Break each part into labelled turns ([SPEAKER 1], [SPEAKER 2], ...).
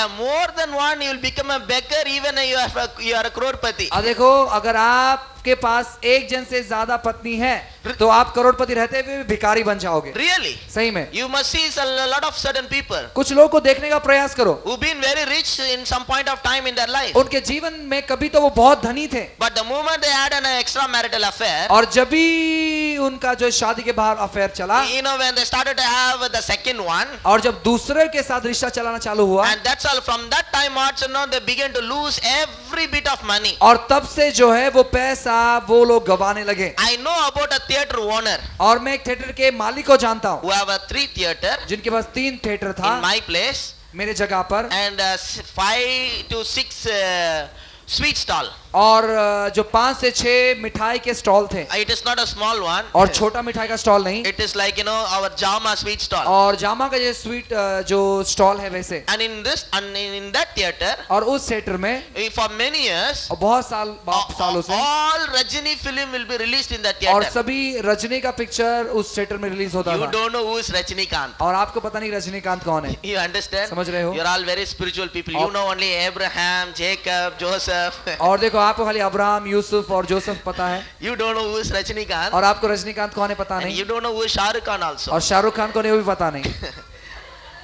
[SPEAKER 1] have more than one, you will become a beggar even you are a crorepati.
[SPEAKER 2] अब देखो, अगर आपके पास एक जन से ज्यादा पत्नी है तो आप करोड़पति रहते हुए भी भिखारी बन जाओगे.
[SPEAKER 1] Really?
[SPEAKER 2] सही में.
[SPEAKER 1] You must see a lot of certain people
[SPEAKER 2] कुछ लोगों को देखने का प्रयास करो
[SPEAKER 1] who've been very rich in some point of time in their life.
[SPEAKER 2] उनके जीवन में कभी तो वो बहुत धनी थे,
[SPEAKER 1] But the moment they had an extramarital affair,
[SPEAKER 2] और जब भी उनका जो शादी के बाहर अफेयर चला,
[SPEAKER 1] you know, when they started to have the second one,
[SPEAKER 2] और जब दूसरे के साथ रिश्ता चलाना चालू हुआ,
[SPEAKER 1] and that's all, from that time on, so now they began to lose every bit of money.
[SPEAKER 2] और तब से जो है वो पैसा वो लोग गवाने लगे.
[SPEAKER 1] I know about a theater owner
[SPEAKER 2] और मैं एक थिएटर के मालिक को जानता हूँ
[SPEAKER 1] who have a 3 theater
[SPEAKER 2] जिनके पास 3 थिएटर था
[SPEAKER 1] in my place,
[SPEAKER 2] मेरे जगह पर,
[SPEAKER 1] and 5 to 6 sweet stall.
[SPEAKER 2] और जो 5 से 6 मिठाई के स्टॉल थे.
[SPEAKER 1] It is not a small one.
[SPEAKER 2] और छोटा मिठाई का स्टॉल नहीं.
[SPEAKER 1] It is like, you know, our Jama sweet stall.
[SPEAKER 2] और जामा का ये स्वीट जो स्टॉल है वैसे.
[SPEAKER 1] And in that theater,
[SPEAKER 2] और उस थिएटर में
[SPEAKER 1] for many years,
[SPEAKER 2] और बहुत सालों से
[SPEAKER 1] all Rajini film will be released in that
[SPEAKER 2] और
[SPEAKER 1] theater.
[SPEAKER 2] सभी रजनी का पिक्चर उस थिएटर में रिलीज होता
[SPEAKER 1] You
[SPEAKER 2] था.
[SPEAKER 1] don't know who is Rajinikanth.
[SPEAKER 2] और आपको पता नहीं रजनीकांत कौन है.
[SPEAKER 1] You understand?
[SPEAKER 2] समझ रहे हो?
[SPEAKER 1] You're all very spiritual people. You know only Abraham, Jacob, Joseph.
[SPEAKER 2] और देखो, आपको खाली अब्राहम, यूसुफ और जोसेफ पता है,
[SPEAKER 1] You don't know who is Rajinikanth.
[SPEAKER 2] और आपको रजनीकांत कौन है पता
[SPEAKER 1] And
[SPEAKER 2] नहीं,
[SPEAKER 1] you don't know who is Shah Rukh Khan also.
[SPEAKER 2] और शाहरुख खान कौन है वो भी पता नहीं.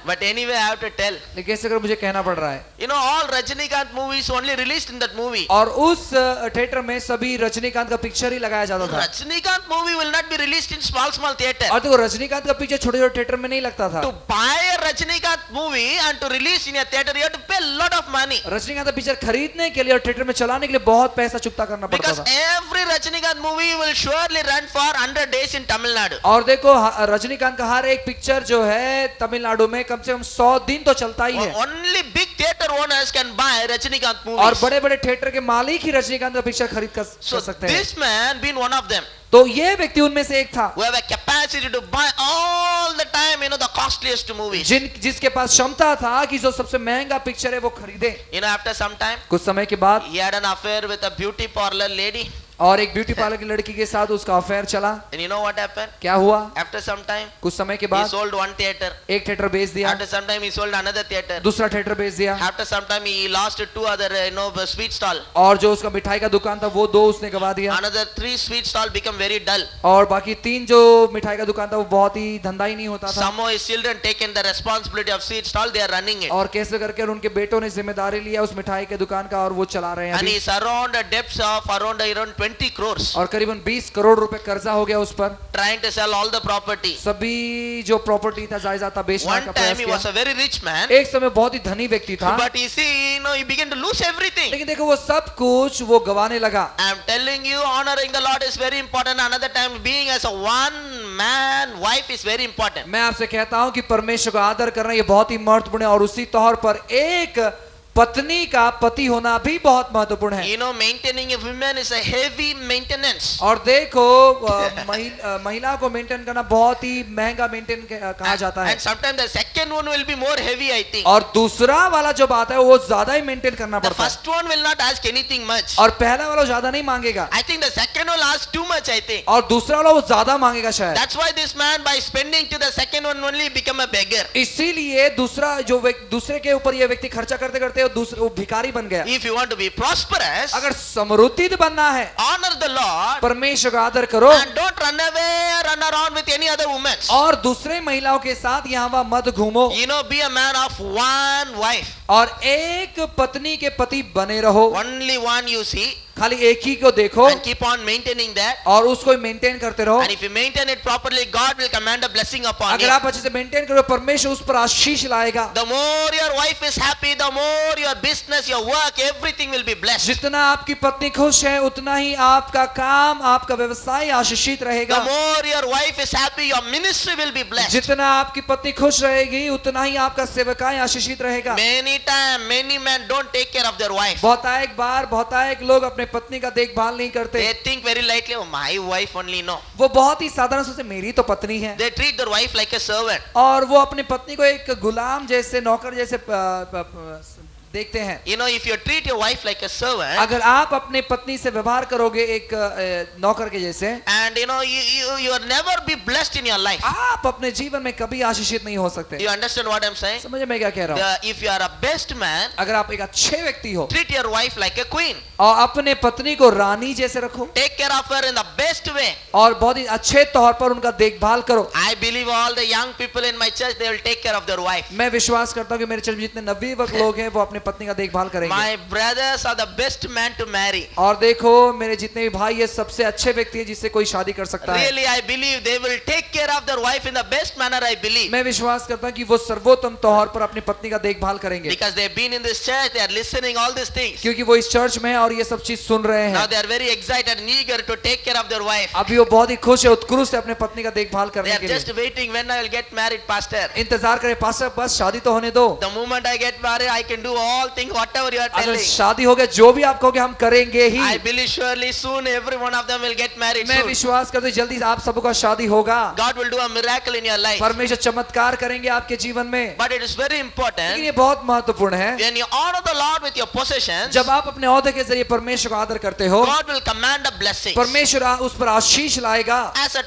[SPEAKER 1] But anyway, I have to tell.
[SPEAKER 2] लेकिन कैसे कर मुझे कहना पड़ रहा है.
[SPEAKER 1] You know, all Rajinikanth movies only released in that movie.
[SPEAKER 2] और उस थिएटर में सभी रजनीकांत का पिक्चर ही लगाया जाता था.
[SPEAKER 1] Rajinikanth movie will not be released in small theater.
[SPEAKER 2] और देखो, रजनीकांत का पिक्चर छोटे छोटे थिएटर में नहीं लगता था.
[SPEAKER 1] To buy a Rajinikanth movie and to release in a theater, you have to pay a lot of money.
[SPEAKER 2] Rajinikanth का पिक्चर खरीदने के लिए और थिएटर में चलाने के लिए बहुत पैसा चुकता करना पड़ता
[SPEAKER 1] Because
[SPEAKER 2] था.
[SPEAKER 1] every Rajinikanth movie will surely run for 100 days in Tamil Nadu.
[SPEAKER 2] और देखो, रजनीकांत का हर एक पिक्चर जो है तमिलनाडु में कम से कम 100 दिन तो चलता ही है.
[SPEAKER 1] Only big theater owners can buy Rajinikanth movies.
[SPEAKER 2] और बड़े बड़े थिएटर के मालिक ही रजनीकांत का पिक्चर खरीद कर
[SPEAKER 1] So
[SPEAKER 2] सकते हैं.
[SPEAKER 1] this man being one of them,
[SPEAKER 2] तो ये व्यक्ति उनमें से एक था
[SPEAKER 1] who have a capacity to buy all the time, you know, the costliest movies.
[SPEAKER 2] जिसके पास क्षमता था कि जो सबसे महंगा पिक्चर है वो खरीदे.
[SPEAKER 1] You know, after some time,
[SPEAKER 2] कुछ समय के बाद
[SPEAKER 1] he had an affair with a beauty parlor lady.
[SPEAKER 2] और एक ब्यूटी पार्लर की लड़की के साथ उसका अफेयर चला.
[SPEAKER 1] And you know what happened?
[SPEAKER 2] क्या हुआ?
[SPEAKER 1] After some time,
[SPEAKER 2] कुछ समय के
[SPEAKER 1] he
[SPEAKER 2] बाद
[SPEAKER 1] sold one theater.
[SPEAKER 2] एक थिएटर बेच दिया,
[SPEAKER 1] After some time, he sold another theater.
[SPEAKER 2] दूसरा थिएटर बेच दिया,
[SPEAKER 1] After some time, he lost 2 other, you know, sweet stall.
[SPEAKER 2] और जो उसका मिठाई का दुकान था वो 2 उसने गवा दिया,
[SPEAKER 1] Another 3 sweet stall become very dull.
[SPEAKER 2] और बाकी 3 जो मिठाई का दुकान था वो बहुत ही धंधा ही नहीं होता था.
[SPEAKER 1] Somehow his children taken the responsibility of sweet stall. They are running it.
[SPEAKER 2] और कैसे करके उनके बेटों ने जिम्मेदारी लिया उस मिठाई के दुकान का और वो चला रहे हैं
[SPEAKER 1] And
[SPEAKER 2] अभी.
[SPEAKER 1] he's around a debts of around 20 crores.
[SPEAKER 2] और करीबन 20 करोड़ रुपए कर्जा हो गया उस पर.
[SPEAKER 1] Trying to sell all the property.
[SPEAKER 2] सभी जो प्रॉपर्टी था जायदाद था बेचने
[SPEAKER 1] One
[SPEAKER 2] का
[SPEAKER 1] time
[SPEAKER 2] प्रयास
[SPEAKER 1] he
[SPEAKER 2] किया.
[SPEAKER 1] was a very rich man.
[SPEAKER 2] एक समय बहुत ही धनी व्यक्ति था,
[SPEAKER 1] But you see, you know, he began to lose everything.
[SPEAKER 2] लेकिन देखो वो सब कुछ वो गवाने लगा.
[SPEAKER 1] I'm telling you, honoring the Lord is very important. Another time, being as a one man wife is very important.
[SPEAKER 2] मैं आपसे कहता हूं कि परमेश्वर को आदर करना ये बहुत ही महत्वपूर्ण है, और उसी तौर पर एक पत्नी का पति होना भी बहुत महत्वपूर्ण है.
[SPEAKER 1] You know, maintaining a woman is a heavy maintenance.
[SPEAKER 2] और देखो, महिला को मेंटेन करना बहुत ही महंगा मेंटेन कहा जाता है.
[SPEAKER 1] And sometimes the second one will be more heavy, I think.
[SPEAKER 2] और दूसरा वाला जब आता है वो ज्यादा ही मेंटेन करना
[SPEAKER 1] The
[SPEAKER 2] पड़ता है.
[SPEAKER 1] first one will not ask anything much.
[SPEAKER 2] और पहला वाला ज्यादा नहीं मांगेगा,
[SPEAKER 1] I think the second one will ask too much, I think.
[SPEAKER 2] और दूसरा वाला वो ज्यादा मांगेगा शायद.
[SPEAKER 1] That's why this man, by spending to the second one only, become a beggar.
[SPEAKER 2] इसीलिए दूसरे के ऊपर ये व्यक्ति खर्चा करते करते वो भिखारी बन गया.
[SPEAKER 1] If you want to be prosperous,
[SPEAKER 2] अगर समृद्धि बनना है,
[SPEAKER 1] honor the Lord
[SPEAKER 2] परमेश्वर का आदर करो,
[SPEAKER 1] and don't run away, run around with any other women.
[SPEAKER 2] और दूसरे महिलाओं के साथ यहाँ वहाँ मत घूमो.
[SPEAKER 1] You know, be a man of one wife.
[SPEAKER 2] और एक पत्नी के पति बने रहो.
[SPEAKER 1] Only one you see.
[SPEAKER 2] खाली एक ही को देखो
[SPEAKER 1] And keep on maintaining that.
[SPEAKER 2] और उसको मेंटेन करते रहो.
[SPEAKER 1] And if you maintain it properly, God will command a blessing upon
[SPEAKER 2] अगर
[SPEAKER 1] you.
[SPEAKER 2] आप अच्छे से मेंटेन करो, परमेश्वर उस पर आशीष लाएगा.
[SPEAKER 1] The more your wife is happy, the more your business, your work, everything will be blessed.
[SPEAKER 2] जितना आपकी पत्नी खुश है उतना ही आपका काम, आपका व्यवसाय आशीषित रहेगा.
[SPEAKER 1] The more your wife is happy, your ministry will be blessed.
[SPEAKER 2] जितना आपकी पत्नी खुश रहेगी उतना ही आपका सेवकाई आशीषित रहेगा.
[SPEAKER 1] Many men don't take care of their wife.
[SPEAKER 2] बहुतायक लोग अपने पत्नी का देखभाल नहीं करते.
[SPEAKER 1] They think very lightly, oh, my wife only. No.
[SPEAKER 2] वो बहुत ही साधारण सोचते मेरी तो पत्नी है.
[SPEAKER 1] They treat their wife like a servant.
[SPEAKER 2] और वो अपनी पत्नी को एक गुलाम जैसे, नौकर जैसे देखते हैं।
[SPEAKER 1] You know, if you treat your wife like a servant,
[SPEAKER 2] अगर आप अपने पत्नी से व्यवहार करोगे एक नौकर के जैसे,
[SPEAKER 1] and you know, you will never be blessed in your life.
[SPEAKER 2] आप अपने जीवन में कभी आशीषित नहीं हो सकते।
[SPEAKER 1] You understand what I'm saying?
[SPEAKER 2] समझे मैं क्या कह रहा हूँ?
[SPEAKER 1] If you are a best man,
[SPEAKER 2] अगर आप एक अच्छे व्यक्ति हो
[SPEAKER 1] treat your wife like a queen.
[SPEAKER 2] और अपने पत्नी को रानी जैसे रखो
[SPEAKER 1] Take care of her in the best way.
[SPEAKER 2] और बहुत ही अच्छे तौर पर उनका देखभाल करो।
[SPEAKER 1] I believe all the young people in my church, they will take care of their wife.
[SPEAKER 2] मैं विश्वास करता हूँ कि मेरे चर्च में जितने नवयुवक लोग हैं वो अपने पत्नी का देखभाल करेंगे।
[SPEAKER 1] My brothers are the best man to marry.
[SPEAKER 2] और देखो मेरे जितने भी भाई ये सबसे अच्छे व्यक्ति हैं जिससे कोई शादी कर सकता है।
[SPEAKER 1] Really, I believe they will take care of their wife in the best manner. I believe.
[SPEAKER 2] मैं विश्वास करता हूँ कि वो सर्वोत्तम तौर पर अपनी पत्नी का देखभाल करेंगे।
[SPEAKER 1] Because they have been in this church, they are listening all these things.
[SPEAKER 2] क्योंकि वो इस चर्च में है और ये सब चीज सुन रहे
[SPEAKER 1] Now
[SPEAKER 2] हैं।
[SPEAKER 1] they are very excited and eager to take care of their wife.
[SPEAKER 2] अभी वो बहुत ही खुश है, उत्कृष्ट है अपने पत्नी का देखभाल
[SPEAKER 1] They
[SPEAKER 2] करने
[SPEAKER 1] are
[SPEAKER 2] के लिए।
[SPEAKER 1] just waiting when I will get married, pastor.
[SPEAKER 2] इंतजार करें पास्टर, बस शादी तो होने दो।
[SPEAKER 1] The moment I get married, I can do all things, whatever you are
[SPEAKER 2] अगर
[SPEAKER 1] telling.
[SPEAKER 2] शादी हो गया जो भी आप कहोगे हम करेंगे ही।
[SPEAKER 1] I believe surely soon every one of them will get married
[SPEAKER 2] मैं
[SPEAKER 1] soon.
[SPEAKER 2] विश्वास करता हूँ जल्दी आप सबका शादी होगा।
[SPEAKER 1] God will do a miracle in your life.
[SPEAKER 2] परमेश्वर चमत्कार करेंगे आपके जीवन में।
[SPEAKER 1] But it is very
[SPEAKER 2] लेकिन
[SPEAKER 1] important
[SPEAKER 2] ये बहुत महत्वपूर्ण है,
[SPEAKER 1] when you honor the Lord with your possessions,
[SPEAKER 2] जब आप अपने ओहदे के जरिए परमेश्वर को आदर करते हो,
[SPEAKER 1] God will command a blessing.
[SPEAKER 2] परमेश्वर उस पर आशीष लाएगा।
[SPEAKER 1] As a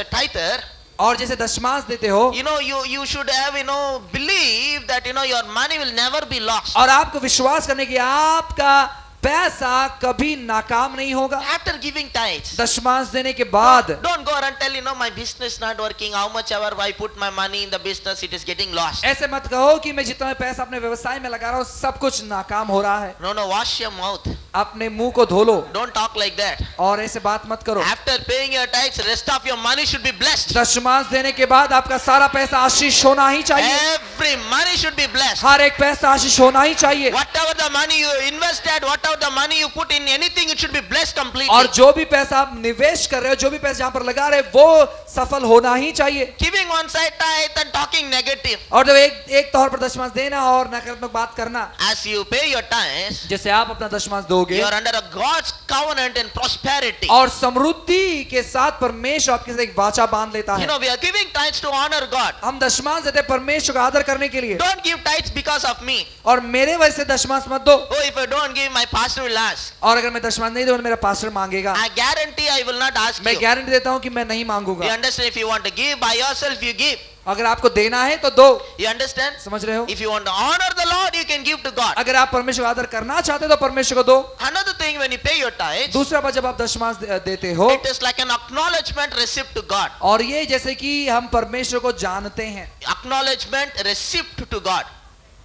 [SPEAKER 1] tither,
[SPEAKER 2] और जैसे दशमांश देते हो,
[SPEAKER 1] you know, you should have, you know, believe that, you know, your money will never be lost.
[SPEAKER 2] और आपको विश्वास करने की आपका पैसा कभी नाकाम नहीं होगा।
[SPEAKER 1] After giving tithes,
[SPEAKER 2] दशमांश देने के बाद
[SPEAKER 1] don't go around tell, you know, my business not working, how much ever I put my money in the business, it is getting lost.
[SPEAKER 2] ऐसे मत कहो कि मैं जितना पैसा अपने व्यवसाय में लगा रहा हूँ सब कुछ नाकाम हो रहा है।
[SPEAKER 1] No, wash your mouth.
[SPEAKER 2] अपने मुंह को धो लो
[SPEAKER 1] Don't talk like that.
[SPEAKER 2] और ऐसे बात मत करो।
[SPEAKER 1] After paying your tithes, rest of your money should be blessed.
[SPEAKER 2] दशमांश देने के बाद आपका सारा पैसा आशीष होना ही चाहिए।
[SPEAKER 1] Every money should be blessed.
[SPEAKER 2] हर एक पैसा आशीष होना ही चाहिए।
[SPEAKER 1] Whatever the money you invested, whatever the money you put in anything, it should be blessed completely.
[SPEAKER 2] और जो भी पैसा आप निवेश कर रहे हो, जो भी पैसा जहां पर लगा रहे हो, वो सफल होना ही चाहिए।
[SPEAKER 1] Giving one side tithe and talking negative.
[SPEAKER 2] और जब एक तौर पर दशमांश देना और नकारात्मक बात करना,
[SPEAKER 1] As you pay your tithes,
[SPEAKER 2] जैसे आप अपना दशमांश दोगे
[SPEAKER 1] you are under a God's covenant and prosperity.
[SPEAKER 2] और समृद्धि के साथ परमेश्वर आपके साथ एक वाचा बांध लेता
[SPEAKER 1] You
[SPEAKER 2] है।
[SPEAKER 1] know, we are giving tithes to honor God.
[SPEAKER 2] हम दशमांश देते हैं परमेश्वर का आदर करने के लिए।
[SPEAKER 1] Don't give tithes because of me.
[SPEAKER 2] और मेरे वजह से दशमांश मत दो।
[SPEAKER 1] Oh, if I don't give, my pastor will ask.
[SPEAKER 2] और अगर मैं दशमांश नहीं दूंगा तो मेरा पास्टर मांगेगा।
[SPEAKER 1] I guarantee I will not ask
[SPEAKER 2] मैं
[SPEAKER 1] you.
[SPEAKER 2] गारंटी देता हूं कि मैं नहीं
[SPEAKER 1] You
[SPEAKER 2] मांगूंगा।
[SPEAKER 1] understand? If you want to give by yourself, you give.
[SPEAKER 2] अगर आपको देना है तो दो।
[SPEAKER 1] You understand?
[SPEAKER 2] समझ रहे हो?
[SPEAKER 1] If you want to honor the Lord, you can give to God.
[SPEAKER 2] अगर आप परमेश्वर का आदर करना चाहते हो तो परमेश्वर को दो।
[SPEAKER 1] Another thing, when you pay your tithes,
[SPEAKER 2] दूसरा बात, जब आप दशमांश देते हो,
[SPEAKER 1] it is like an acknowledgement receipt to God.
[SPEAKER 2] और ये जैसे कि हम परमेश्वर को जानते हैं
[SPEAKER 1] Acknowledgement receipt to God.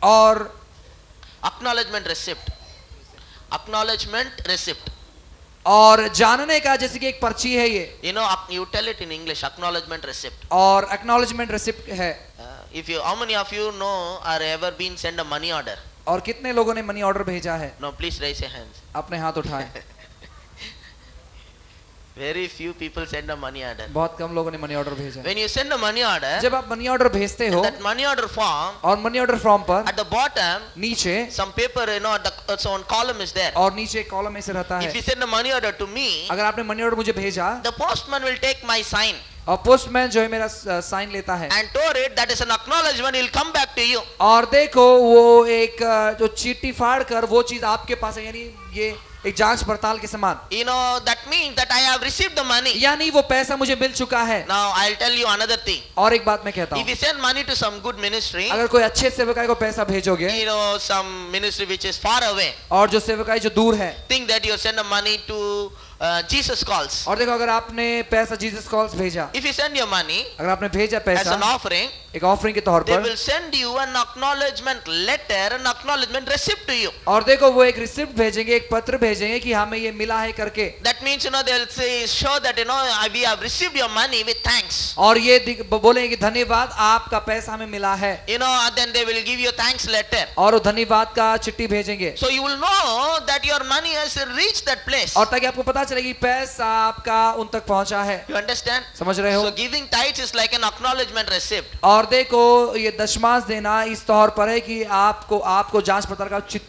[SPEAKER 2] और
[SPEAKER 1] Acknowledgement receipt. Acknowledgement receipt.
[SPEAKER 2] और जानने का जैसे कि एक पर्ची है ये,
[SPEAKER 1] You know, you tell it in English. Acknowledgement receipt.
[SPEAKER 2] और एक्नॉलेजमेंट रिसिप्ट है।
[SPEAKER 1] If you, how many of you know or ever been sent a money order?
[SPEAKER 2] और कितने लोगों ने मनी ऑर्डर भेजा है?
[SPEAKER 1] No, please raise your hands.
[SPEAKER 2] अपने हाथ उठाएं।
[SPEAKER 1] Very few people send a money order.
[SPEAKER 2] बहुत कम लोगों ने मनी ऑर्डर भेजा है।
[SPEAKER 1] When you send a money order,
[SPEAKER 2] जब आप मनी ऑर्डर भेजते हो
[SPEAKER 1] that money order form,
[SPEAKER 2] और मनी ऑर्डर फॉर्म पर
[SPEAKER 1] at the bottom,
[SPEAKER 2] नीचे
[SPEAKER 1] some paper, you know, so one column is there.
[SPEAKER 2] और नीचे एक कॉलम में से रहता
[SPEAKER 1] If
[SPEAKER 2] है।
[SPEAKER 1] you send a money order to me,
[SPEAKER 2] अगर आपने मनी ऑर्डर मुझे भेजा
[SPEAKER 1] the postman will take my sign
[SPEAKER 2] और पोस्टमैन जो है मेरा साइन लेता है
[SPEAKER 1] and tore it. That is an acknowledgement. He will come back to you.
[SPEAKER 2] और देखो वो एक जो चीटी फाड़ कर वो चीज आपके पास है, यानी ये एक जांच पड़ताल के समान।
[SPEAKER 1] You know, that means that I have received the money.
[SPEAKER 2] यानी वो पैसा मुझे मिल चुका है।
[SPEAKER 1] Now, I'll tell you another thing.
[SPEAKER 2] और एक बात मैं कहता
[SPEAKER 1] If
[SPEAKER 2] हूँ,
[SPEAKER 1] you send money to some good ministry,
[SPEAKER 2] अगर कोई अच्छे सेवकाई को पैसा भेजोगे
[SPEAKER 1] you know, some ministry which is far away,
[SPEAKER 2] और जो सेवकाई जो दूर है,
[SPEAKER 1] think that you send the money to Jesus Calls.
[SPEAKER 2] और देखो अगर आपने पैसा जीसस कॉल्स भेजा,
[SPEAKER 1] If you send your money
[SPEAKER 2] अगर आपने भेजा
[SPEAKER 1] as
[SPEAKER 2] पैसा
[SPEAKER 1] an offering,
[SPEAKER 2] एक ऑफरिंग के तौर
[SPEAKER 1] they
[SPEAKER 2] पर,
[SPEAKER 1] will send you an acknowledgement letter, an acknowledgement receipt to you.
[SPEAKER 2] और देखो वो एक रिसिप्ट भेजेंगे, एक पत्र भेजेंगे कि हमें ये मिला है करके,
[SPEAKER 1] That means, you know, they'll say, show that, you know, we have received your money with thanks.
[SPEAKER 2] और ये बोलेंगे कि धन्यवाद आपका पैसा हमें मिला है,
[SPEAKER 1] You know, and then they will give you a thanks letter.
[SPEAKER 2] और वो धन्यवाद का चिट्ठी भेजेंगे।
[SPEAKER 1] So you will know that your money has reached that place.
[SPEAKER 2] और ताकि आपको पता चले कि पैसा आपका उन तक पहुंचा है।
[SPEAKER 1] You understand?
[SPEAKER 2] समझ रहे हो?
[SPEAKER 1] So giving tithes is like an acknowledgement receipt.
[SPEAKER 2] और देखो ये दशमांश देना इस तौर पर है कि आपको जांच पड़ताल का उचित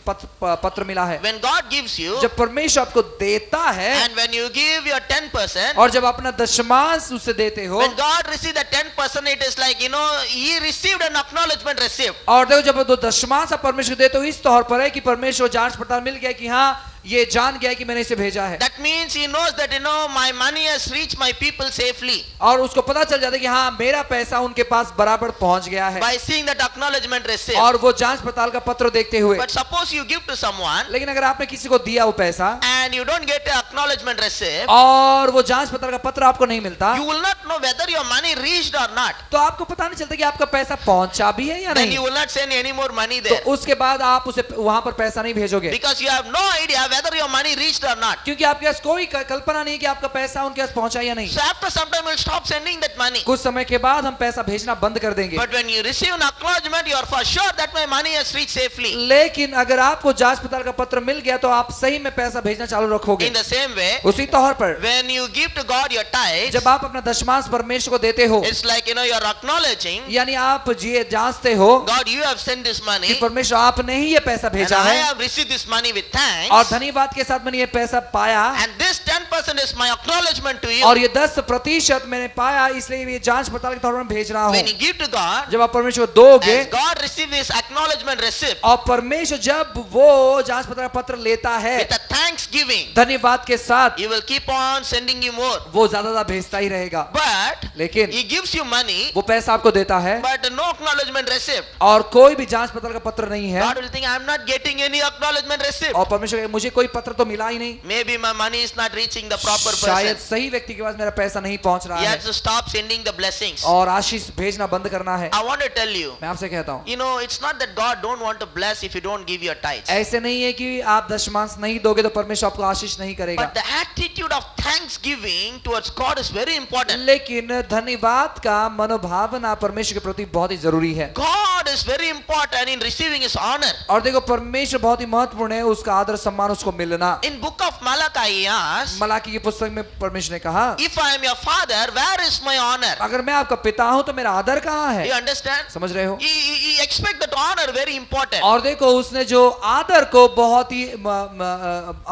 [SPEAKER 2] पत्र मिला है।
[SPEAKER 1] When God gives you,
[SPEAKER 2] जब परमेश्वर आपको देता है,
[SPEAKER 1] and when you give your 10%,
[SPEAKER 2] और जब अपना दशमांश उसे देते हो,
[SPEAKER 1] when God receives the 10%, it is like, He received an acknowledgement receipt.
[SPEAKER 2] और देखो जब दो दशमांश आप परमेश्वर को देते हो इस तौर पर है कि परमेश्वर जांच पड़ताल मिल गया कि हाँ ये जान गया कि मैंने इसे भेजा है।
[SPEAKER 1] That means he knows that my money has reached my people safely.
[SPEAKER 2] और उसको पता चल जाता है कि हाँ मेरा पैसा उनके पास बराबर पहुंच गया है।
[SPEAKER 1] By seeing that acknowledgement receipt.
[SPEAKER 2] और वो जांच पड़ताल का पत्र देखते हुए।
[SPEAKER 1] But suppose you give to someone.
[SPEAKER 2] लेकिन अगर आपने किसी को दिया वो पैसा,
[SPEAKER 1] and you don't get an acknowledgement receipt,
[SPEAKER 2] और वो जांच पड़ताल का पत्र आपको नहीं मिलता,
[SPEAKER 1] you will not know whether your money reached or not.
[SPEAKER 2] तो आपको पता नहीं चलता कि आपका पैसा पहुंचा भी है या
[SPEAKER 1] Then
[SPEAKER 2] नहीं।
[SPEAKER 1] you will not send any more money there.
[SPEAKER 2] तो उसके बाद आप उसे वहां पर पैसा नहीं भेजोगे।
[SPEAKER 1] Because you have no idea whether your money reached or not.
[SPEAKER 2] क्योंकि आपके पास कोई कल्पना नहीं कि आपका पैसा उनके पास पहुंचा या नहीं।
[SPEAKER 1] So after some time we'll stop sending that money.
[SPEAKER 2] कुछ समय के बाद हम पैसा भेजना बंद कर देंगे।
[SPEAKER 1] But when you receive an acknowledgement, you are for sure that my money has reached safely.
[SPEAKER 2] लेकिन अगर आपको जांच पड़ताल का पत्र मिल गया तो आप सही में पैसा भेजना चालू रखोगे।
[SPEAKER 1] In the same way,
[SPEAKER 2] उसी तौर पर
[SPEAKER 1] when you give to God your tithes,
[SPEAKER 2] जब आप अपना दशमांश परमेश्वर को देते हो,
[SPEAKER 1] it's like you are acknowledging,
[SPEAKER 2] यानी आप ये जांचते हो
[SPEAKER 1] God, you have sent this money,
[SPEAKER 2] कि परमेश्वर आपने ही ये पैसा
[SPEAKER 1] and
[SPEAKER 2] भेजा
[SPEAKER 1] I
[SPEAKER 2] है,
[SPEAKER 1] have received this money with thanks,
[SPEAKER 2] और धन्यवाद के साथ मैंने ये पैसा पाया,
[SPEAKER 1] and this 10% is my acknowledgement to you.
[SPEAKER 2] और ये 10% मैंने पाया, इसलिए ये जांच पड़ताल के तौर पर मैं भेज रहा
[SPEAKER 1] When
[SPEAKER 2] हूँ।
[SPEAKER 1] you give to God,
[SPEAKER 2] जब आप परमेश्वर को दोगे,
[SPEAKER 1] as God receives his acknowledgement receipt
[SPEAKER 2] और परमेश्वर जब वो जांच पड़ताल का पत्र लेता है
[SPEAKER 1] with a thanksgiving,
[SPEAKER 2] धन्यवाद के साथ,
[SPEAKER 1] he will keep on sending you more.
[SPEAKER 2] वो ज्यादा भेजता ही रहेगा।
[SPEAKER 1] But
[SPEAKER 2] लेकिन
[SPEAKER 1] he gives you money,
[SPEAKER 2] वो पैसा आपको देता है
[SPEAKER 1] but no acknowledgement receipt.
[SPEAKER 2] और कोई भी जांच पड़ताल का पत्र नहीं है,
[SPEAKER 1] God will think I am not getting any acknowledgement receipt.
[SPEAKER 2] और परमेश्वर कहे, मुझे कोई पत्र तो मिला ही नहीं,
[SPEAKER 1] Maybe my money is not reaching the proper
[SPEAKER 2] शायद
[SPEAKER 1] person.
[SPEAKER 2] सही व्यक्ति के पास मेरा पैसा नहीं पहुंच रहा
[SPEAKER 1] He
[SPEAKER 2] है,
[SPEAKER 1] has to stop sending the blessings.
[SPEAKER 2] और आशीष भेजना बंद करना है।
[SPEAKER 1] I want to tell you,
[SPEAKER 2] मैं आपसे कहता हूँ,
[SPEAKER 1] it's not that God don't want to bless if you don't give your tithes.
[SPEAKER 2] ऐसे नहीं है कि आप दशमांश नहीं दोगे तो परमेश्वर आपको आशीष नहीं करेगा,
[SPEAKER 1] But the attitude of thanksgiving towards God is very important.
[SPEAKER 2] लेकिन धन्यवाद का मनोभावना परमेश्वर के प्रति बहुत ही जरूरी है।
[SPEAKER 1] God is very important in receiving his honor.
[SPEAKER 2] और देखो परमेश्वर बहुत ही महत्वपूर्ण है, उसका आदर सम्मान उसको मिलना।
[SPEAKER 1] In book of Malachi he asks,
[SPEAKER 2] Malachi की पुस्तक में परमेश्वर ने कहा,
[SPEAKER 1] if I am your father, where is my honor?
[SPEAKER 2] अगर मैं आपका पिता हूं तो मेरा आदर कहाँ है?
[SPEAKER 1] You understand?
[SPEAKER 2] समझ रहे हो?
[SPEAKER 1] He expect that honor very important.
[SPEAKER 2] और देखो उसने जो आदर को बहुत ही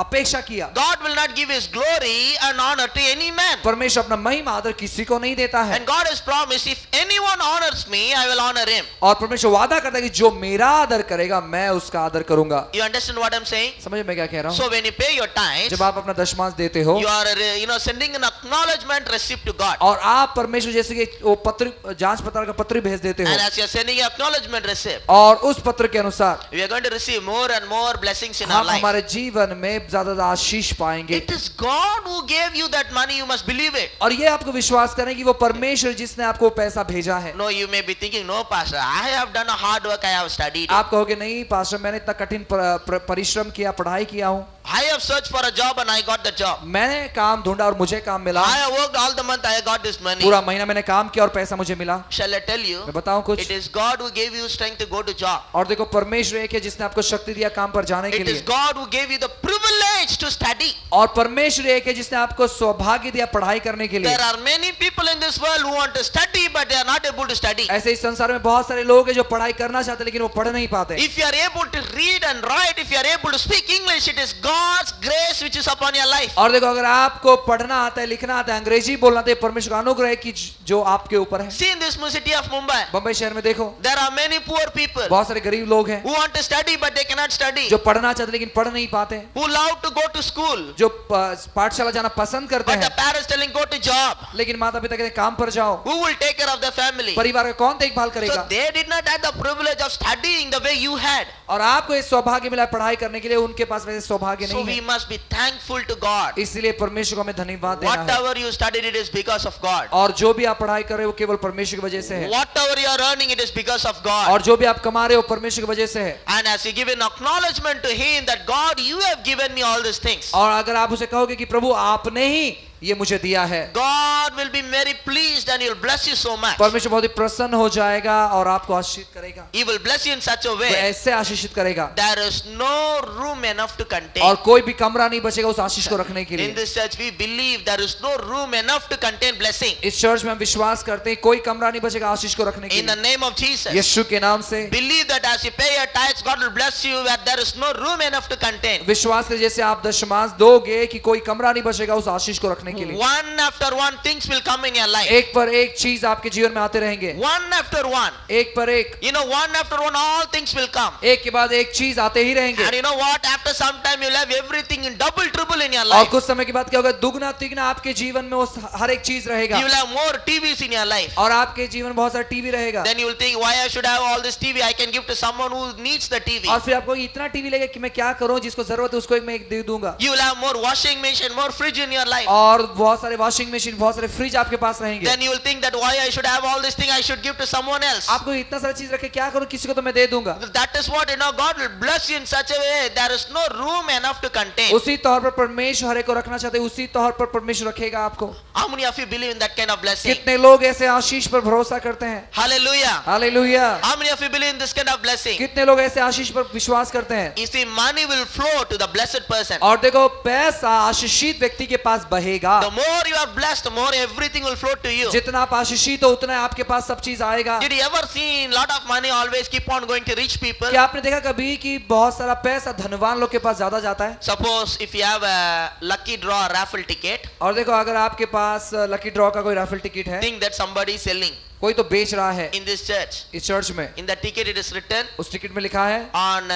[SPEAKER 2] अपेक्षा किया।
[SPEAKER 1] God will not give his glory and honor to any man.
[SPEAKER 2] परमेश्वर अपना महिमा आदर किसी को नहीं देता है,
[SPEAKER 1] And God has promised, if anyone honors me, I will honor him.
[SPEAKER 2] और परमेश्वर वादा करता है कि जो मेरा आदर करेगा मैं उसका आदर करूंगा।
[SPEAKER 1] You understand what I'm saying?
[SPEAKER 2] समझ मैं क्या कह रहा हूँ?
[SPEAKER 1] So when you pay your tithes,
[SPEAKER 2] जब आप अपना दशमांश देते हो,
[SPEAKER 1] you are sending an acknowledgement receipt to God.
[SPEAKER 2] और आप परमेश्वर जैसे कि वो पत्र जांच पड़ताल का पत्र भेज देते हो,
[SPEAKER 1] And as you're sending an acknowledgement receipt,
[SPEAKER 2] और उस पत्र के अनुसार
[SPEAKER 1] we are going to receive more and more blessings in our
[SPEAKER 2] हम
[SPEAKER 1] life.
[SPEAKER 2] हमारे जीवन में ज्यादा आशीष पाएंगे।
[SPEAKER 1] It is God who gave you that money, you must believe it.
[SPEAKER 2] और ये आपको विश्वास करें कि वो परमेश्वर जिसने आपको पैसा भेजा है।
[SPEAKER 1] No, you may be thinking, no pastor, I have done a hard work, I have studied.
[SPEAKER 2] आप कहोगे नहीं पास्टर मैंने इतना कठिन परिश्रम किया, पढ़ाई किया हूँ,
[SPEAKER 1] I have searched for a job and I got the job.
[SPEAKER 2] मैंने काम ढूंढा और मुझे काम मिला,
[SPEAKER 1] I have worked all the month, I got this money.
[SPEAKER 2] पूरा महीना मैंने काम किया और पैसा मुझे मिला।
[SPEAKER 1] Shall I tell you?
[SPEAKER 2] मैं बताऊं
[SPEAKER 1] It
[SPEAKER 2] कुछ?
[SPEAKER 1] is God who gave you strength to go to job.
[SPEAKER 2] और देखो परमेश्वर एक है जिसने आपको शक्ति दिया काम पर जाने के
[SPEAKER 1] It is
[SPEAKER 2] लिए,
[SPEAKER 1] God who gave you the privilege to study.
[SPEAKER 2] और परमेश्वर एक है जिसने आपको सौभाग्य दिया पढ़ाई करने के लिए।
[SPEAKER 1] There are many people in this world who want to study but they are not able to study.
[SPEAKER 2] ऐसे इस संसार में बहुत सारे लोग हैं जो पढ़ाई करना चाहते हैं लेकिन वो पढ़ नहीं पाते।
[SPEAKER 1] If you are able to read and write, if you are able to speak English, it is God's grace which is upon your life.
[SPEAKER 2] और देखो अगर आपको पढ़ना आता है, लिखना आता है, अंग्रेजी बोलना आता है, परमेश्वर का अनुग्रह है कि जो आपके ऊपर है।
[SPEAKER 1] See in this city of Mumbai,
[SPEAKER 2] Bombay शहर में देखो
[SPEAKER 1] there are many poor people
[SPEAKER 2] बहुत सारे गरीब लोग हैं
[SPEAKER 1] who want to study but they cannot study.
[SPEAKER 2] जो पढ़ना चाहते लेकिन पढ़ नहीं पाते,
[SPEAKER 1] Who love to go to school
[SPEAKER 2] जो पाठशाला जाना पसंद करते
[SPEAKER 1] but the
[SPEAKER 2] हैं
[SPEAKER 1] parents telling go to job.
[SPEAKER 2] लेकिन माता पिता कहते हैं काम पर जाओ।
[SPEAKER 1] Who will take care of the family?
[SPEAKER 2] परिवार का कौन देखभाल
[SPEAKER 1] So
[SPEAKER 2] करेगा?
[SPEAKER 1] they did not have the privilege of studying the way you had.
[SPEAKER 2] और आपको ये सौभाग्य मिला पढ़ाई करने के लिए, उनके पास वैसे सौभाग्य
[SPEAKER 1] So
[SPEAKER 2] नहीं
[SPEAKER 1] we
[SPEAKER 2] है।
[SPEAKER 1] must be thankful to God.
[SPEAKER 2] इसलिए परमेश्वर को हमें धन्यवाद देना है।
[SPEAKER 1] Whatever you studied, it is because of God.
[SPEAKER 2] और जो भी आप पढ़ाई कर रहे हो वो केवल परमेश्वर की वजह से है,
[SPEAKER 1] Whatever you are earning, it is because of God.
[SPEAKER 2] और जो भी आप कमा रहे हो परमेश्वर की वजह से है।
[SPEAKER 1] And as you give an acknowledgement to Him that God, you have given me all these things.
[SPEAKER 2] और अगर आप उसे कहोगे कि प्रभु आपने ही ये मुझे दिया है।
[SPEAKER 1] God will be very pleased and He will bless you so much.
[SPEAKER 2] परमेश्वर बहुत ही प्रसन्न हो जाएगा और आपको आशीषित करेगा।
[SPEAKER 1] He will bless you in such a
[SPEAKER 2] वो
[SPEAKER 1] way
[SPEAKER 2] ऐसे आशीषित करेगा
[SPEAKER 1] there is no room enough to contain.
[SPEAKER 2] और कोई भी कमरा नहीं बचेगा उस आशीष को रखने के
[SPEAKER 1] In
[SPEAKER 2] लिए।
[SPEAKER 1] this church we believe there is no room enough to contain blessing.
[SPEAKER 2] इस चर्च में हम विश्वास करते हैं कोई कमरा नहीं बचेगा आशीष को रखने के
[SPEAKER 1] In the
[SPEAKER 2] लिए।
[SPEAKER 1] name of Jesus.
[SPEAKER 2] यीशु के नाम से
[SPEAKER 1] Believe that as you pay your tithes, God will bless you where there is no room enough to contain.
[SPEAKER 2] विश्वास के जैसे आप दशमांश दोगे कि कोई कमरा नहीं बचेगा उस आशीष को रखने के लिए।
[SPEAKER 1] One after one things will come in your life.
[SPEAKER 2] एक पर एक चीज आपके जीवन में आते रहेंगे।
[SPEAKER 1] One after one.
[SPEAKER 2] एक पर एक,
[SPEAKER 1] You know, one after one, all things will come.
[SPEAKER 2] एक के बाद एक चीज आते ही रहेंगे।
[SPEAKER 1] And you know what? After some time, you'll have everything in double, triple in your
[SPEAKER 2] और
[SPEAKER 1] life.
[SPEAKER 2] कुछ समय के बाद क्या होगा, दुगना तिगना आपके जीवन में उस हर एक चीज रहेगा।
[SPEAKER 1] You will have more TVs in your life.
[SPEAKER 2] और आपके जीवन में बहुत सारा टीवी रहेगा।
[SPEAKER 1] Then you will think, why I should have all this TV? I can give to someone who needs the TV.
[SPEAKER 2] और फिर आपको इतना टीवी लगेगा कि मैं क्या करूं, जिसको जरूरत है उसको मैं एक दे दूंगा।
[SPEAKER 1] You will have more washing machine, more fridge in your life.
[SPEAKER 2] और बहुत सारे वॉशिंग मशीन, बहुत सारे फ्रिज आपके पास रहेंगे।
[SPEAKER 1] Then you will think that why I should have all this thing? I should give to someone else.
[SPEAKER 2] आपको इतना सारा चीज रखे, क्या करूं, किसी को तो मैं दे दूंगा।
[SPEAKER 1] That is what, you know, God will bless you in such a way there is no room enough to contain.
[SPEAKER 2] उसी तौर पर परमेश्वर हर एक को रखना चाहते हैं, उसी तौर पर परमेश्वर रखेगा आपको।
[SPEAKER 1] How many of you believe in that kind of blessing?
[SPEAKER 2] कितने लोग ऐसे आशीष पर भरोसा करते हैं?
[SPEAKER 1] Hallelujah.
[SPEAKER 2] Hallelujah.
[SPEAKER 1] How many of you believe in this kind of blessing?
[SPEAKER 2] कितने लोग ऐसे आशीष पर विश्वास करते हैं?
[SPEAKER 1] You see, money will flow to the blessed person.
[SPEAKER 2] और देखो, पैसा आशीषित व्यक्ति के पास बहेगा।
[SPEAKER 1] The more you are blessed, the more everything will flow to you.
[SPEAKER 2] जितना आप आशीषित हो उतना आपके पास सब चीज आएगा।
[SPEAKER 1] Did you ever see lot of money always keep on going to rich people?
[SPEAKER 2] क्या आपने देखा कभी कि बहुत सारा पैसा धनवान लोग के पास ज्यादा जाता है?
[SPEAKER 1] Suppose if you have a lucky draw raffle ticket,
[SPEAKER 2] और देखो, अगर आपके पास लकी ड्रॉ का कोई राफल टिकट है,
[SPEAKER 1] think that somebody is selling
[SPEAKER 2] कोई तो बेच रहा है
[SPEAKER 1] in this church.
[SPEAKER 2] इस चर्च में,
[SPEAKER 1] In the ticket it is written
[SPEAKER 2] उस टिकट में लिखा है
[SPEAKER 1] on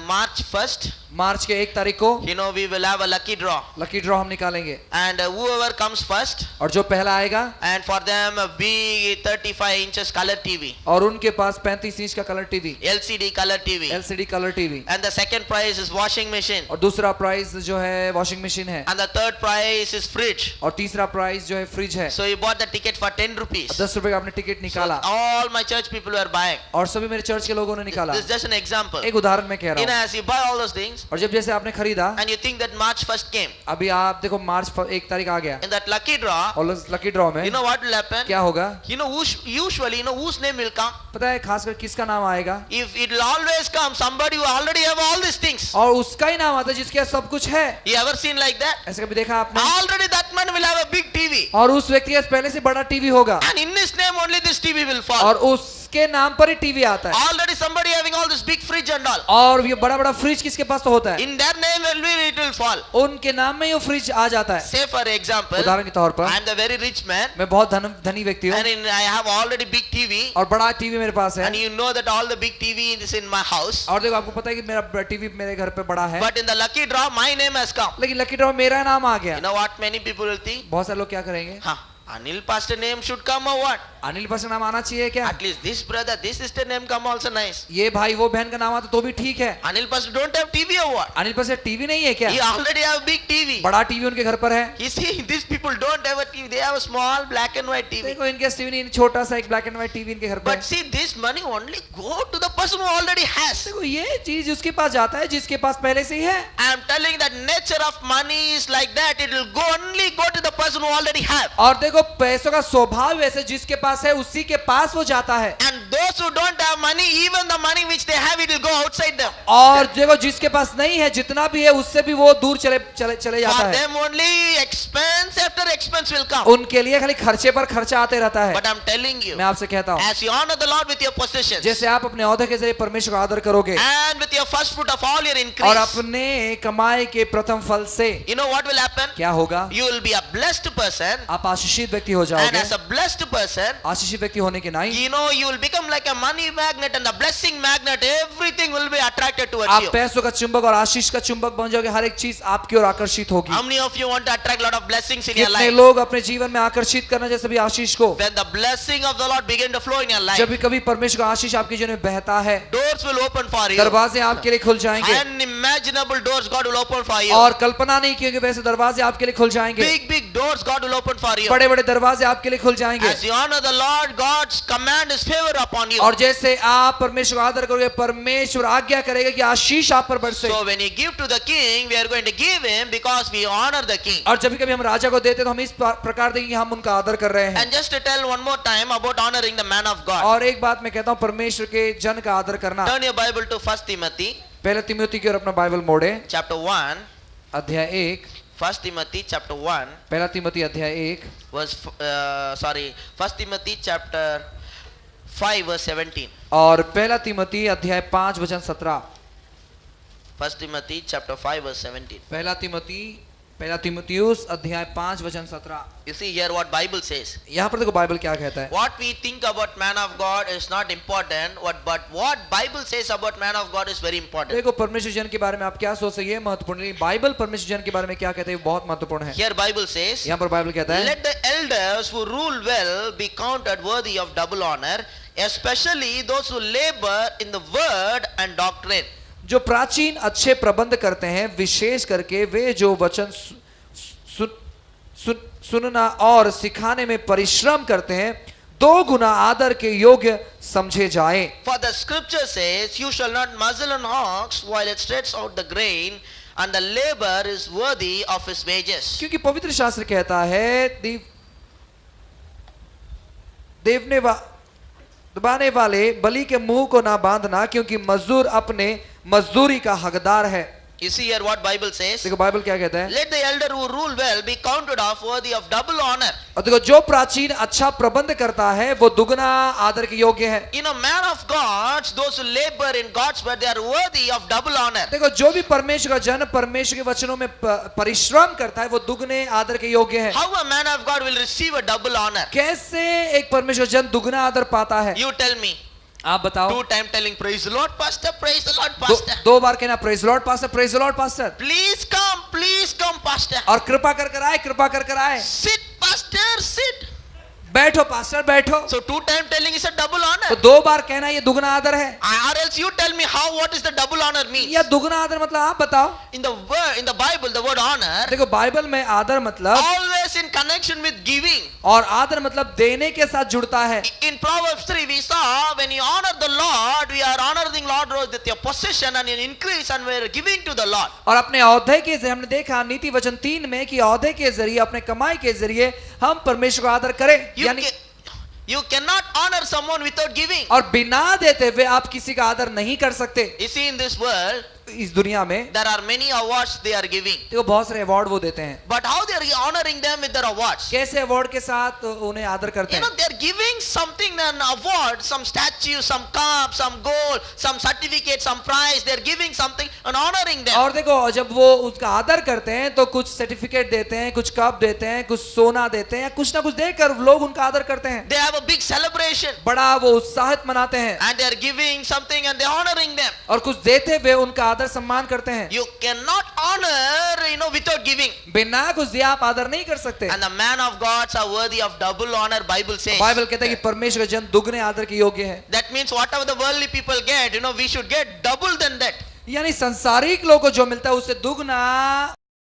[SPEAKER 1] March 1st,
[SPEAKER 2] मार्च के 1 तारीख को
[SPEAKER 1] you know, we will have a lucky draw.
[SPEAKER 2] Lucky draw हम निकालेंगे
[SPEAKER 1] And whoever comes first,
[SPEAKER 2] और जो पहला आएगा,
[SPEAKER 1] and for them a big 35 inches color TV,
[SPEAKER 2] और उनके पास 35 इंच का colour TV,
[SPEAKER 1] LCD color TV.
[SPEAKER 2] LCD colour TV,
[SPEAKER 1] And the second prize is washing machine.
[SPEAKER 2] और दूसरा प्राइस जो है वॉशिंग मशीन है,
[SPEAKER 1] And the third prize is fridge.
[SPEAKER 2] और तीसरा प्राइस जो है फ्रिज है।
[SPEAKER 1] So you bought the ticket for 10 rupees.
[SPEAKER 2] 10 रुपए का आपने टिकट
[SPEAKER 1] So
[SPEAKER 2] निकाला
[SPEAKER 1] all my church people were buying.
[SPEAKER 2] और सभी मेरे चर्च के लोगों ने निकाला।
[SPEAKER 1] This is just an example.
[SPEAKER 2] एक उदाहरण मैं कह
[SPEAKER 1] You know,
[SPEAKER 2] रहा हूँ।
[SPEAKER 1] as you buy all those things,
[SPEAKER 2] और जब जैसे आपने खरीदा,
[SPEAKER 1] and you think that March 1st came,
[SPEAKER 2] अभी आप देखो मार्च 1 तारीख आ गया,
[SPEAKER 1] in that lucky draw,
[SPEAKER 2] और लकी ड्रॉ में
[SPEAKER 1] you know what will happen?
[SPEAKER 2] क्या होगा?
[SPEAKER 1] You know, usually, you know, whose name will come?
[SPEAKER 2] पता है खासकर किसका नाम आएगा?
[SPEAKER 1] If it will always come, somebody who already have all these things.
[SPEAKER 2] और उसका ही नाम आता है जिसके पास सब कुछ है।
[SPEAKER 1] You ever seen like that?
[SPEAKER 2] ऐसे कभी देखा आपने?
[SPEAKER 1] Already that man will have a big TV.
[SPEAKER 2] और उस व्यक्ति के पास पहले से बड़ा टीवी होगा,
[SPEAKER 1] And in his name only this TV will fall.
[SPEAKER 2] और उसके नाम पर ही टीवी आता है।
[SPEAKER 1] Already somebody having all this big fridge and all.
[SPEAKER 2] और ये बड़ा बड़ा फ्रिज किसके पास तो होता है?
[SPEAKER 1] In their name only it will fall.
[SPEAKER 2] उनके नाम में ये फ्रिज आ जाता है।
[SPEAKER 1] Say for example,
[SPEAKER 2] उदाहरण के तौर पर,
[SPEAKER 1] I am the very rich man,
[SPEAKER 2] मैं बहुत धनी व्यक्ति हूँ,
[SPEAKER 1] and I have already big TV,
[SPEAKER 2] और बड़ा टीवी मेरे पास है।
[SPEAKER 1] and you know that all the big TV is in my house.
[SPEAKER 2] और देखो, आपको पता है कि मेरा टीवी मेरे घर पे बड़ा है,
[SPEAKER 1] But in the lucky draw, my name has come.
[SPEAKER 2] लेकिन लकी ड्रॉ मेरा नाम आ गया।
[SPEAKER 1] You know what many people will think?
[SPEAKER 2] बहुत सारे लोग क्या करेंगे?
[SPEAKER 1] Huh, Anil pastor name should come or what?
[SPEAKER 2] Anil पास नाम आना चाहिए क्या?
[SPEAKER 1] At least this brother, this sister name come also nice.
[SPEAKER 2] ये भाई वो बहन का नाम आता तो भी ठीक है।
[SPEAKER 1] Anil pastor don't have TV or what?
[SPEAKER 2] Anil pass TV नहीं है क्या?
[SPEAKER 1] He already have big TV.
[SPEAKER 2] बड़ा टीवी उनके घर पर है।
[SPEAKER 1] You see, these people don't have a TV. They have a small black and white TV.
[SPEAKER 2] देखो, इनके टीवी नहीं, छोटा सा एक ब्लैक एंड व्हाइट टीवी इनके घर पर
[SPEAKER 1] But
[SPEAKER 2] है।
[SPEAKER 1] see, this money only go to the person who already has.
[SPEAKER 2] देखो, ये चीज उसके पास जाता है जिसके पास पहले से ही है।
[SPEAKER 1] I am telling that nature of money is like that. It will only go to the person who already have.
[SPEAKER 2] और देखो, पैसों का स्वभाव ऐसे, जिसके पास है उसी के पास वो जाता है।
[SPEAKER 1] And those who don't have money, even the money which they have, it will go outside them.
[SPEAKER 2] और देखो, जिसके पास नहीं है, जितना भी है उससे भी वो दूर चले जाता
[SPEAKER 1] For
[SPEAKER 2] है।
[SPEAKER 1] them only expense after expense will come.
[SPEAKER 2] उनके लिए खाली खर्चे पर खर्चा आते रहता है।
[SPEAKER 1] But I'm telling you,
[SPEAKER 2] मैं आपसे कहता हूँ,
[SPEAKER 1] as you honor the Lord with your possessions
[SPEAKER 2] जैसे आप अपने औहदे के जरिए परमेश्वर का आदर करोगे
[SPEAKER 1] and with your first fruit of all your
[SPEAKER 2] और
[SPEAKER 1] increase,
[SPEAKER 2] अपने कमाई के प्रथम फल से,
[SPEAKER 1] you know what will happen?
[SPEAKER 2] क्या होगा?
[SPEAKER 1] You will be a blessed person,
[SPEAKER 2] आप आशीषित व्यक्ति हो
[SPEAKER 1] and
[SPEAKER 2] जाओगे।
[SPEAKER 1] as a blessed person,
[SPEAKER 2] आशीषित व्यक्ति होने के नहीं,
[SPEAKER 1] you know, you will become like a money magnet and a blessing magnet. Everything will be attracted towards
[SPEAKER 2] आप
[SPEAKER 1] you.
[SPEAKER 2] पैसों का चुंबक और आशीष का चुंबक बन जाओगे। हर एक चीज आपकी ओर आकर्षित होगी।
[SPEAKER 1] How many of you want to attract lot of blessings in your
[SPEAKER 2] कितने
[SPEAKER 1] life?
[SPEAKER 2] लोग अपने जीवन में आकर्षित करना जैसे भी आशीष को,
[SPEAKER 1] When the blessing of the Lord begin to flow in your life,
[SPEAKER 2] जब भी कभी परमेश्वर का आशीष आपके जीवन में बहता है,
[SPEAKER 1] doors will open for you.
[SPEAKER 2] दरवाजे आपके लिए खुल जाएंगे।
[SPEAKER 1] Unimaginable doors God will open for you.
[SPEAKER 2] और कल्पना नहीं की होगी वैसे दरवाजे आपके लिए खुल जाएंगे।
[SPEAKER 1] Big doors God will open for you.
[SPEAKER 2] बड़े बड़े दरवाजे आपके लिए खुल जाएंगे।
[SPEAKER 1] As you honor the Lord, God's command is favor upon you.
[SPEAKER 2] और जैसे आप परमेश्वर का आदर करोगे, परमेश्वर परमेश्वर आज्ञा करेगा कि आशीष आप पर बरसे।
[SPEAKER 1] So when you give to the king, we are going to give him because we honor the king.
[SPEAKER 2] और जब कभी हम राजा को देते तो हम इस प्रकार देंगे कि हम उनका आदर कर रहे हैं।
[SPEAKER 1] And just to tell one more time about honoring the man of God.
[SPEAKER 2] और एक बात मैं कहता हूँ परमेश्वर के जन का आदर करना।
[SPEAKER 1] Turn your Bible to 1 Timothy
[SPEAKER 2] पहले तिमोथी की ओर अपना बाइबल मोड़े,
[SPEAKER 1] chapter 1.
[SPEAKER 2] अध्याय 1,
[SPEAKER 1] 1 Timothy chapter 1
[SPEAKER 2] पहला तिमोथी अध्याय 1
[SPEAKER 1] verse 1 Timothy chapter 5 verse 17.
[SPEAKER 2] और पहला तिमोथी अध्याय 5 वचन 17।
[SPEAKER 1] 1 Timothy chapter 5 verse 17.
[SPEAKER 2] पहला तिमुथियुस अध्याय 5 वचन 17।
[SPEAKER 1] You see here what Bible says.
[SPEAKER 2] यहाँ पर देखो बाइबल क्या कहता है।
[SPEAKER 1] What we think about man of God is not important, but what Bible says about man of God is very important.
[SPEAKER 2] देखो परमेश्वर जन के बारे में आप क्या सोचते हैं ये महत्वपूर्ण नहीं, बाइबल परमेश्वर जन के बारे में क्या कहते हैं ये बहुत महत्वपूर्ण है।
[SPEAKER 1] Here Bible says,
[SPEAKER 2] यहाँ पर बाइबल कहता है,
[SPEAKER 1] let the elders who rule well be counted worthy of double honor, especially those who labor in the word and doctrine.
[SPEAKER 2] जो प्राचीन अच्छे प्रबंध करते हैं विशेष करके वे जो वचन सुनना और सिखाने में परिश्रम करते हैं 2 गुना आदर के योग्य समझे जाए।
[SPEAKER 1] For the scripture says, you shall not muzzle an ox while it treads out the grain, and the labor is worthy of his wages.
[SPEAKER 2] क्योंकि पवित्र शास्त्र कहता है दबाने वाले बलि के मुंह को ना बांधना, क्योंकि मजदूर अपने मजदूरी का हकदार है।
[SPEAKER 1] You see here what Bible says.
[SPEAKER 2] देखो बाइबल क्या कहता है,
[SPEAKER 1] Let the elder who rule well be counted off worthy of double honor.
[SPEAKER 2] और देखो जो प्राचीन अच्छा प्रबंध करता है वो दुगना आदर के योग्य है।
[SPEAKER 1] You know, man of God, those who labor in God's word, they are worthy of double honor.
[SPEAKER 2] देखो जो भी परमेश्वर का जन परमेश्वर के वचनों में परिश्रम करता है वो दुगने आदर के योग्य है।
[SPEAKER 1] How a man of God will receive a double honor?
[SPEAKER 2] कैसे एक परमेश्वर जन दुगना आदर पाता है?
[SPEAKER 1] You tell me.
[SPEAKER 2] आप बताओ।
[SPEAKER 1] 2 time telling praise the Lord pastor, praise the Lord pastor.
[SPEAKER 2] 2 बार कहना praise Lord pastor, praise Lord pastor.
[SPEAKER 1] Please come pastor.
[SPEAKER 2] और कृपा कर कर आए, कृपा कर कर आए।
[SPEAKER 1] Sit pastor, sit.
[SPEAKER 2] बैठो पास्टर बैठो।
[SPEAKER 1] So 2 time telling is a double honor.
[SPEAKER 2] तो 2 बार कहना ये दुगना आदर है।
[SPEAKER 1] Or else you tell me what is the double honor means.
[SPEAKER 2] या दुगना आदर मतलब आप बताओ।
[SPEAKER 1] In the Bible, the word honor
[SPEAKER 2] देखो बाइबल में आदर मतलब
[SPEAKER 1] always in connection with giving.
[SPEAKER 2] और आदर मतलब देने के साथ जुड़ता है।
[SPEAKER 1] In Proverbs 3 we saw when you honor the Lord, we are honoring Lord with your possession and an increase, and we are giving to the Lord.
[SPEAKER 2] और अपने औहदे के जरिए हमने देखा नीति वचन 3 में कि औहदे के जरिए अपने कमाई के जरिए हम परमेश्वर को आदर करें। यानी
[SPEAKER 1] You cannot honor someone without giving.
[SPEAKER 2] और बिना देते हुए आप किसी का आदर नहीं कर सकते।
[SPEAKER 1] You see, in this world
[SPEAKER 2] इस दुनिया में
[SPEAKER 1] there are many awards they are giving.
[SPEAKER 2] देखो बहुत सारे अवार्ड वो देते हैं।
[SPEAKER 1] But how they are honoring them with their awards?
[SPEAKER 2] कैसे अवार्ड के साथ उन्हें आदर करते
[SPEAKER 1] You
[SPEAKER 2] हैं?
[SPEAKER 1] know, they are giving something, an award, some statue, some cup, some gold, some certificate, some prize. They are giving something and honoring them.
[SPEAKER 2] और देखो जब वो उसका आदर करते हैं तो कुछ सर्टिफिकेट देते हैं, कुछ कप देते हैं, कुछ सोना देते हैं, कुछ ना कुछ देकर लोग उनका आदर करते हैं।
[SPEAKER 1] They have a big celebration.
[SPEAKER 2] बड़ा वो उत्साहित मनाते हैं
[SPEAKER 1] And they are giving something and they are honoring them.
[SPEAKER 2] और कुछ देते हुए उनका आदर सम्मान करते हैं।
[SPEAKER 1] You cannot honor, without giving.
[SPEAKER 2] बिना कुछ दिए आप आदर नहीं कर सकते।
[SPEAKER 1] And the man of gods are worthy of double honor, Bible says.
[SPEAKER 2] Bible कहता है कि परमेश्वर का जन दुगने आदर के योग्य है।
[SPEAKER 1] That means whatever the worldly people get, we should get double than that.
[SPEAKER 2] यानी संसारिक लोगों को जो मिलता है उससे दुगना